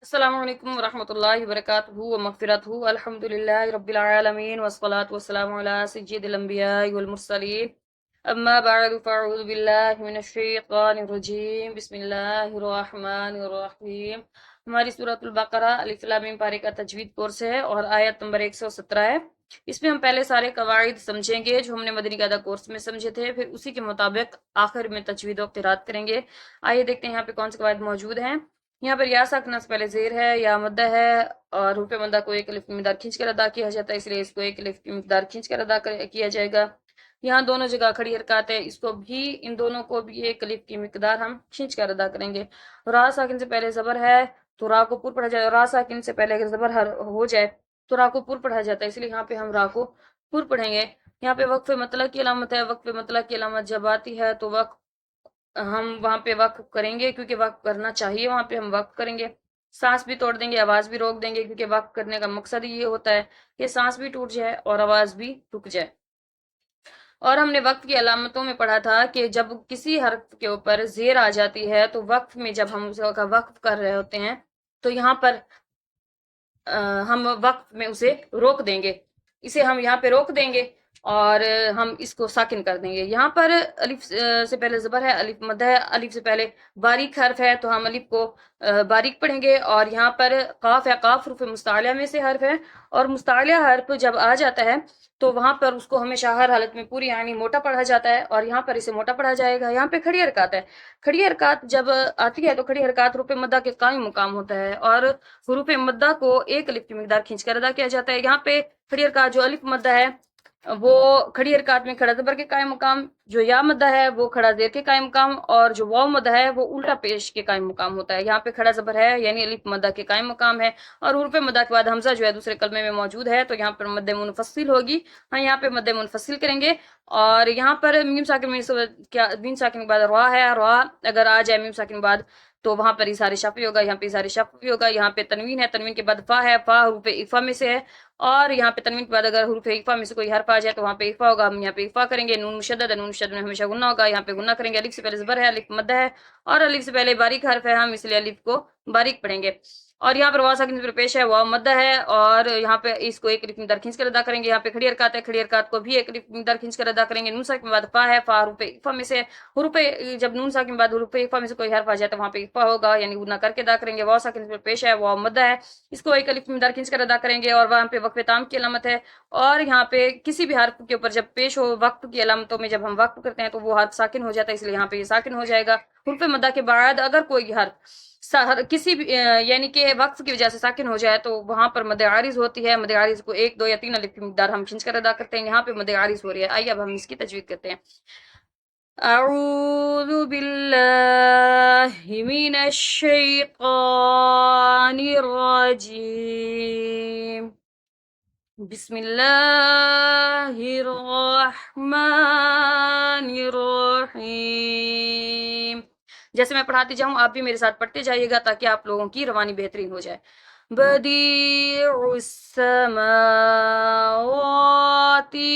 السلام علیکم ورحمۃ اللہ وبرکاتہ ومغفرتہ الحمدللہ رب العالمین والصلاة والسلام علی سید الانبیاء والمرسلین اما بعد فاعوذ باللہ من الشیطان الرجیم بسم اللہ الرحمن الرحیم۔ ہماری سورۃ البقرہ الف لام میم پارے کا تجوید کورس ہے اور آیت نمبر 117 ہے۔ اس میں ہم پہلے سارے قواعد سمجھیں گے جو ہم نے مدنی قاعدہ کورس میں سمجھے تھے، پھر اسی کے مطابق آخر میں تجوید و قرات کریں گے۔ آئیے دیکھتے ہیں یہاں پہ کون سے قواعد موجود ہیں۔ یہاں پر یا ساکنہ سے پہلے زیر ہے یا مدہ ہے، اور حروف مدہ کو ایک الف کی مقدار کھینچ کر ادا کیا جاتا ہے، اس لیے اس کو ایک الف کی مقدار کھینچ کر ادا کیا جائے گا۔ یہاں دونوں جگہ کھڑی حرکات ہے، اس کو بھی ان دونوں کو بھی ایک الف کی مقدار ہم کھینچ کر ادا کریں گے۔ را ساکن سے پہلے زبر ہے تو را کو پر پڑھا جائے، را ساکن سے پہلے اگر زبر ہو جائے تو را کو پر پڑھا جاتا ہے، اس لیے یہاں پہ ہم را کو پر پڑھیں گے۔ یہاں پہ وقف مطلق کی علامت ہے، وقف مطلق کی علامت جب آتی ہے تو وقف ہم وہاں پہ وقف کریں گے، کیونکہ وقف کرنا چاہیے، وہاں پہ ہم وقف کریں گے۔ سانس بھی توڑ دیں گے، آواز بھی روک دیں گے، کیونکہ وقف کرنے کا مقصد یہ ہوتا ہے کہ سانس بھی ٹوٹ جائے اور آواز بھی رک جائے۔ اور ہم نے وقف کی علامتوں میں پڑھا تھا کہ جب کسی حرف کے اوپر زیر آ جاتی ہے تو وقف میں جب ہم اس کا وقف کر رہے ہوتے ہیں تو یہاں پر ہم وقف میں اسے روک دیں گے، اسے ہم یہاں پہ روک دیں گے اور ہم اس کو ساکن کر دیں گے۔ یہاں پر الف سے پہلے زبر ہے، الف مد ہے، الف سے پہلے باریک حرف ہے تو ہم الف کو باریک پڑھیں گے، اور یہاں پر قاف ہے، قاف حروف مستعلیہ میں سے حرف ہے، اور مستعلیہ حرف جب آ جاتا ہے تو وہاں پر اس کو ہمیشہ ہر حالت میں پوری یعنی موٹا پڑھا جاتا ہے، اور یہاں پر اسے موٹا پڑھا جائے گا۔ یہاں پہ کھڑی حرکات ہے، کھڑی حرکات جب آتی ہے تو کھڑی حرکات حروف مدہ کے قائم مقام ہوتا ہے، اور حروف مدہ کو ایک الف کی مقدار کھینچ کر ادا کیا جاتا ہے۔ یہاں پہ کھڑی حرکات جو الف مدہ ہے وہ کھڑی حرکات میں کھڑا زبر کے قائم مقام، جو یا مدہ ہے وہ کھڑا زیر کے قائم مقام، اور جو واو مدہ ہے وہ الٹا پیش کے قائم مقام ہوتا ہے۔ یہاں پہ کھڑا زبر ہے یعنی الف مدہ کے قائم مقام ہے، اور حروف مدہ کے بعد حمزہ جو ہے دوسرے کلمے میں موجود ہے تو یہاں پر مد منفصل ہوگی، ہاں یہاں پہ مد منفصل کریں گے۔ اور یہاں پر میم ساکن میم ساکن کے بعد را ہے، را اگر آ جائے میم ساکن کے بعد تو وہاں پر اظہار شفوی ہوگا، یہاں پہ اظہار شفوی ہوگا۔ یہاں پہ تنوین ہے، تنوین کے بعد فا ہے، فا حروف اخفا میں سے ہے، اور یہاں پہ تنوین کے بعد اگر حروف اخفا میں سے کوئی حرف آ جائے تو وہاں پہ اخفا ہوگا، ہم یہاں پہ اخفا کریں گے۔ نون مشدد ہے، نون مشدد میں ہمیشہ غنہ ہوگا، یہاں پہ غنہ کریں گے۔ الف سے پہلے زبر ہے، الف مدہ ہے، اور الف سے پہلے باریک حرف ہے، ہم اس لیے الف کو باریک پڑھیں گے۔ اور یہاں پر واو ساکن سے پیش ہے، واو مدہ ہے، اور یہاں پہ اس کو ایک الف مقدار کھینچ کر ادا کریں گے۔ یہاں پہ کھڑی حرکات ہے، کھڑی حرکات کو بھی ایک الف مقدار کھینچ کر ادا کریں گے۔ نون ساکن کے بعد فا ہے، فا حروف اخفا میں سے حروف، جب نون ساکن کے بعد حروف اخفا میں سے کوئی حرف آ جائے تو وہاں پہ اخفا ہوگا یعنی غنہ کر کے ادا کریں گے۔ واو ساکن سے پیش ہے، واو مدہ ہے، اس کو ایک الف مقدار کھینچ کر ادا کریں گے، اور وہاں پہ وقف تام کی علامت ہے۔ اور یہاں پہ کسی بھی حرف کے اوپر جب پیش ہو وقف کی علامتوں میں، جب ہم وقف کرتے ہیں تو وہ حرف ساکن ہو جاتا ہے، اس لیے یہاں پہ یہ ساکن ہو جائے گا۔ حروف مدہ کے بعد اگر کوئی حرف کسی بھی یعنی کہ وقف کی وجہ سے ساکن ہو جائے تو وہاں پر مد عارض ہوتی ہے، مد عارض کو ایک دو یا تین الف کی مقدار ہم کھینچ کر ادا کرتے ہیں۔ یہاں پہ مد عارض ہو رہی ہے، آئیے اب ہم اس کی تجوید کرتے ہیں۔ اعوذ باللہ من الشیطان الرجیم، بسم اللہ الرحمن الرحیم۔ جیسے میں پڑھاتی جاؤں آپ بھی میرے ساتھ پڑھتے جائیے گا تاکہ آپ لوگوں کی روانی بہترین ہو جائے۔ بدیع السماوات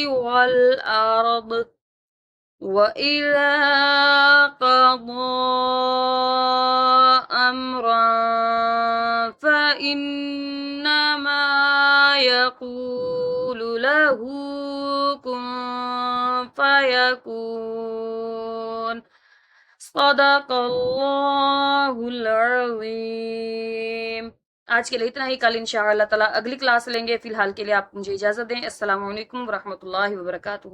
والارض وَإِذَا قَضَى أَمْرًا فَإِنَّمَا يَقُولُ لَهُ كُن فَيَكُونُ۔ صدق اللہ العظیم۔ آج کے لیے اتنا ہی، کل انشاءاللہ تعالی اگلی کلاس لیں گے۔ فی الحال کے لیے آپ مجھے اجازت دیں۔ السلام علیکم ورحمۃ اللہ وبرکاتہ۔